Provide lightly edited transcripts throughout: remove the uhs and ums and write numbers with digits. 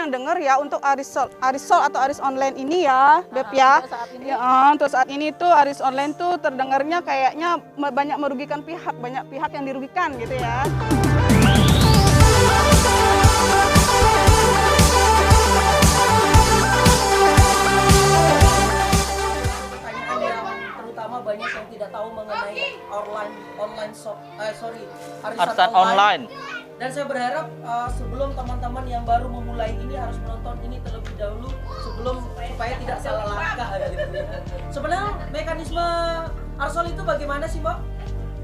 yang dengar ya untuk Arisol atau Aris online ini ya, Beb ya. Untuk saat ini tuh Aris online tuh terdengarnya kayaknya banyak merugikan pihak, banyak pihak yang dirugikan gitu ya. Pertanyaan yang terutama banyak yang tidak tahu mengenai arisan online. Dan saya berharap sebelum teman-teman yang baru memulai ini harus menonton ini terlebih dahulu supaya tidak salah langkah gitu ya. Sebenarnya mekanisme Arsol itu bagaimana sih, Mbak?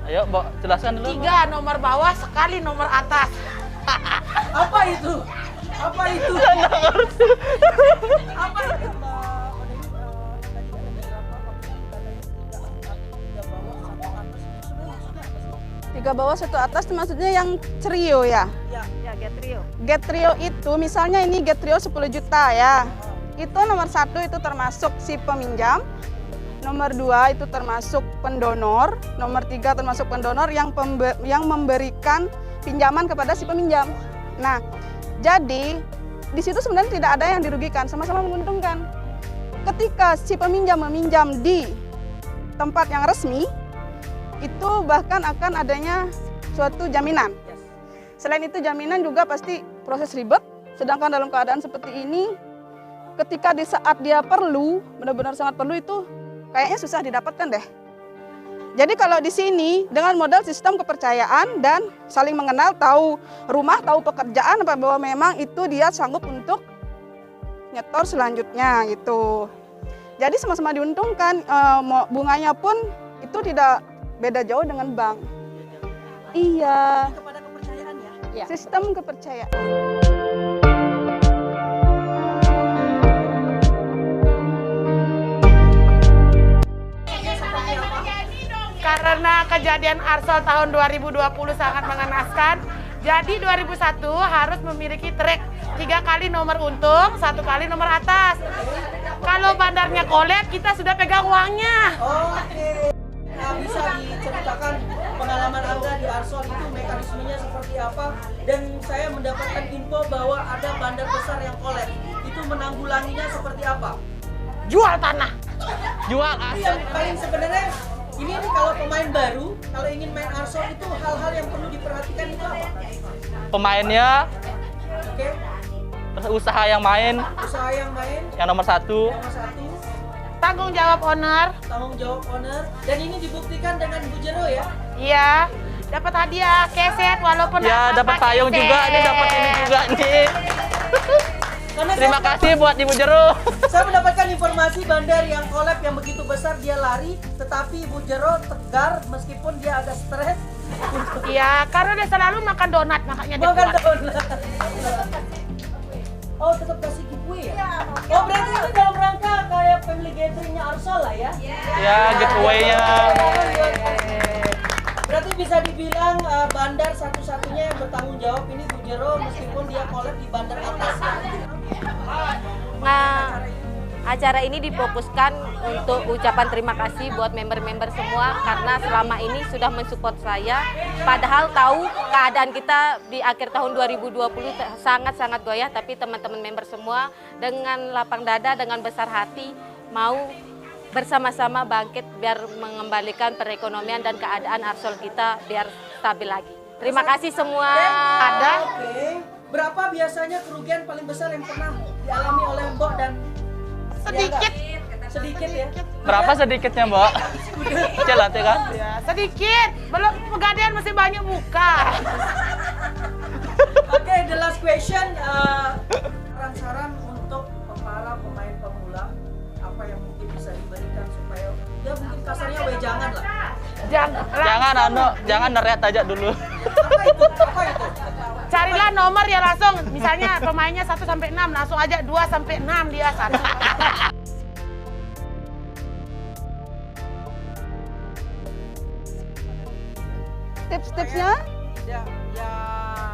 Ayo, Mbak, jelaskan dulu. 3 nomor bawah, sekali nomor atas. Apa itu? Apa itu? Apa itu? Tiga bawah satu atas itu maksudnya yang trio ya? Ya, Get Trio. Get trio itu misalnya ini get trio 10 juta ya. Itu nomor 1 itu termasuk si peminjam. Nomor 2 itu termasuk pendonor. Nomor 3 termasuk pendonor yang memberikan pinjaman kepada si peminjam. Nah, jadi di situ sebenarnya tidak ada yang dirugikan, sama-sama menguntungkan. Ketika si peminjam meminjam di tempat yang resmi, itu bahkan akan adanya suatu jaminan. Selain itu jaminan juga pasti proses ribet, sedangkan dalam keadaan seperti ini, ketika di saat dia perlu, benar-benar sangat perlu itu kayaknya susah didapatkan deh. Jadi kalau di sini dengan modal sistem kepercayaan dan saling mengenal, tahu rumah, tahu pekerjaan, bahwa memang itu dia sanggup untuk nyetor selanjutnya gitu. Jadi sama-sama diuntungkan, bunganya pun itu tidak beda jauh dengan bank. Iya. kepada kepercayaan ya. Sistem kepercayaan. Karena kejadian Arsol tahun 2020 sangat mengenaskan, jadi 2001 harus memiliki trek 3 kali nomor untung, 1 kali nomor atas. Kalau bandarnya collab, kita sudah pegang uangnya. Oke. Nah, bisa diceritakan pengalaman Anda di Arsol itu mekanismenya seperti apa? Dan saya mendapatkan info bahwa ada bandar besar yang collab. Itu menanggulanginya seperti apa? Jual tanah. Jual Itu aset. yang paling sebenarnya ini nih kalau pemain baru, kalau ingin main Arsol itu hal-hal yang perlu diperhatikan itu apa? Pemainnya, Oke, terus usaha yang main, usaha yang main, yang nomor 1. nomor 1, Tanggung jawab owner. tanggung jawab owner, dan ini dibuktikan dengan Bu Jero ya. Iya. Dapat hadiah keset walaupun Ya, apa-apa dapat payung keset. juga, ini dapat ini juga nih. Karena Terima kasih buat Ibu Jero. Saya mendapatkan informasi bandar yang collab yang begitu besar dia lari, tetapi Bu Jero tegar meskipun dia agak stres. Iya, karena dia selalu makan donat, makanya dia Makan kuat. donat. Oh, tetap kasih giveaway ya? Oh, berarti ini dalam rangka kayak family gathering-nya Arsol lah ya? Ya, giveaway-nya. Berarti bisa dibilang bandar satu-satunya yang bertanggung jawab ini Bu Jero meskipun dia collab di bandar atas ya? Nah, acara ini difokuskan untuk ucapan terima kasih buat member-member semua karena selama ini sudah mensupport saya. Padahal tahu keadaan kita di akhir tahun 2020 sangat-sangat goyah, tapi teman-teman member semua dengan lapang dada, dengan besar hati mau bersama-sama bangkit biar mengembalikan perekonomian dan keadaan Arsol kita biar stabil lagi. Terima kasih semua. Ada. Oke. Berapa biasanya kerugian paling besar yang pernah dialami oleh Mbok dan Sedikit. sedikit ya? Berapa sedikitnya, Mbak? Kecil hati kan? Ya, sedikit. Belum pegadaian masih banyak muka. Oke, the last question. Saran-saran untuk para pemain pemula, apa yang mungkin bisa diberikan supaya ya mungkin kasarnya wejangan lah. Jangan neriat aja dulu. Apa itu? Apa itu? Carilah nomor ya langsung. Misalnya pemainnya 1 sampai 6, langsung aja 2 sampai 6 dia sana. Tips-tipsnya? Ya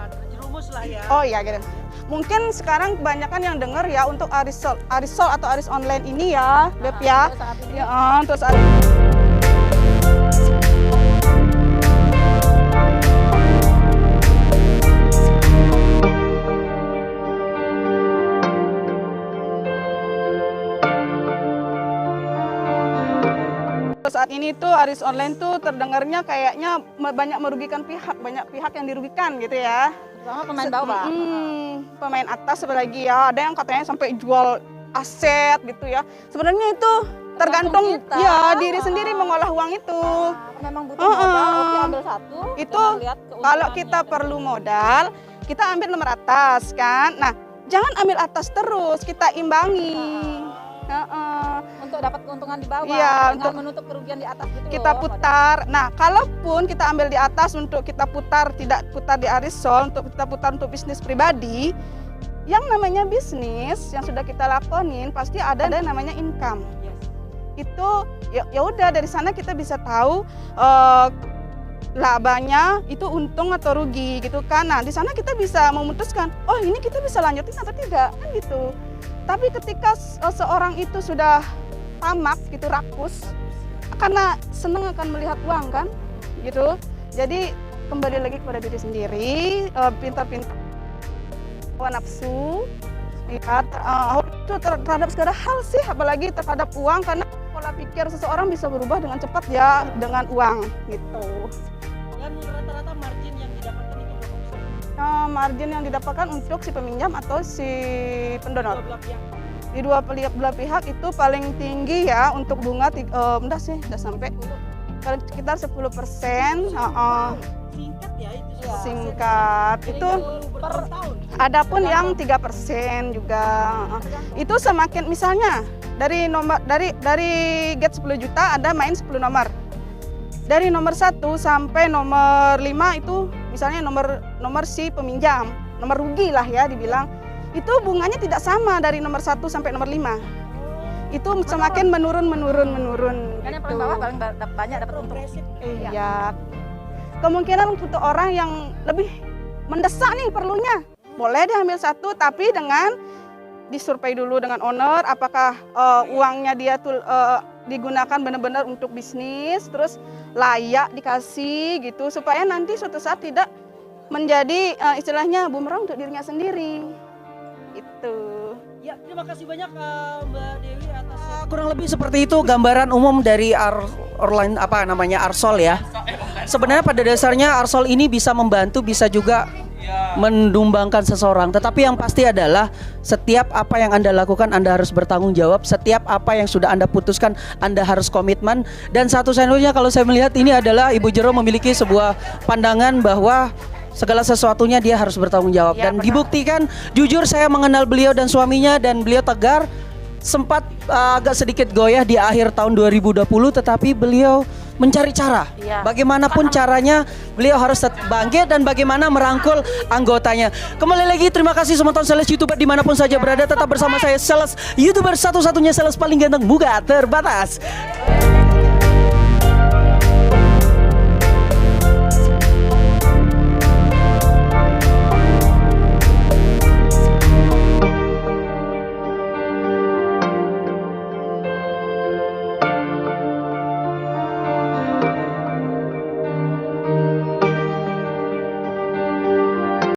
terjerumus lah ya. Oh iya gitu. Mungkin sekarang kebanyakan yang dengar ya untuk Arisol atau Aris online ini ya, Beb ya. Untuk saat saat ini tuh aris online tuh terdengarnya kayaknya banyak merugikan banyak pihak yang dirugikan gitu ya. Terutama pemain bawah. Pemain atas apalagi ya, ada yang katanya sampai jual aset gitu ya. Sebenarnya itu tergantung kita. ya diri sendiri mengolah uang itu. Memang butuh modal, oke ambil satu. Itu jangan lihat kalau keuntungannya. kita perlu modal, kita ambil nomor atas kan. Nah, jangan ambil atas terus, kita imbangi. Untuk dapat keuntungan di bawah, Iya, dengan untuk menutup kerugian di atas gitu kita loh. putar. Nah, kalaupun kita ambil di atas untuk kita putar, tidak putar di arisol, untuk kita putar untuk bisnis pribadi, yang namanya bisnis yang sudah kita lakonin pasti ada namanya income. Itu ya udah dari sana kita bisa tahu labanya itu untung atau rugi gitu kan. Nah, di sana kita bisa memutuskan, oh ini kita bisa lanjutin atau tidak kan gitu. Tapi ketika seorang itu sudah tamak gitu, rakus, karena senang akan melihat uang kan gitu. Jadi kembali lagi kepada diri sendiri, pintar-pintar nafsu, lihat itu terhadap segala hal sih, apalagi terhadap uang, karena pola pikir seseorang bisa berubah dengan cepat ya dengan uang gitu. Dan rata-rata margin yang didapatkan itu berapa? Margin yang didapatkan untuk si peminjam atau si pendonor. Dua belah pihak. Di dua belah pihak itu paling tinggi ya untuk bunga, udah sampai sekitar 10%. Singkat ya itu. Singkat itu. Per tahun. Adapun yang 3% juga. Itu semakin misalnya dari get 10 juta ada main 10 nomor. Dari nomor 1 sampai nomor 5 itu misalnya nomor si peminjam, nomor rugi lah ya dibilang. Itu bunganya tidak sama dari nomor 1 sampai nomor 5. Itu semakin menurun. Kan yang paling bawah paling banyak dapat untung. Iya. Kemungkinan untuk orang yang lebih mendesak nih perlunya, boleh diambil satu, tapi dengan disurvei dulu dengan owner, apakah uangnya dia tuh digunakan benar-benar untuk bisnis, terus layak dikasih gitu, supaya nanti suatu saat tidak menjadi istilahnya bumerang untuk dirinya sendiri. Itu. Ya, terima kasih banyak Mbak Dewi atas kurang lebih seperti itu gambaran umum dari Arsol ya. Sebenarnya pada dasarnya Arsol ini bisa membantu, bisa juga mendumbangkan seseorang. Tetapi yang pasti adalah setiap apa yang Anda lakukan Anda harus bertanggung jawab. Setiap apa yang sudah Anda putuskan Anda harus komitmen. Dan satu-satunya kalau saya melihat ini adalah Ibu Jero memiliki sebuah pandangan bahwa segala sesuatunya dia harus bertanggung jawab. Ya, Dan benar. dibuktikan, jujur saya mengenal beliau dan suaminya, dan beliau tegar. Sempat agak sedikit goyah di akhir tahun 2020, tetapi beliau mencari cara. Iya. Bagaimanapun caranya, beliau harus bangkit dan bagaimana merangkul anggotanya. Kembali lagi, terima kasih semua teman sales YouTuber dimanapun saja berada. Tetap bersama saya, sales YouTuber satu-satunya, sales paling ganteng muka terbatas.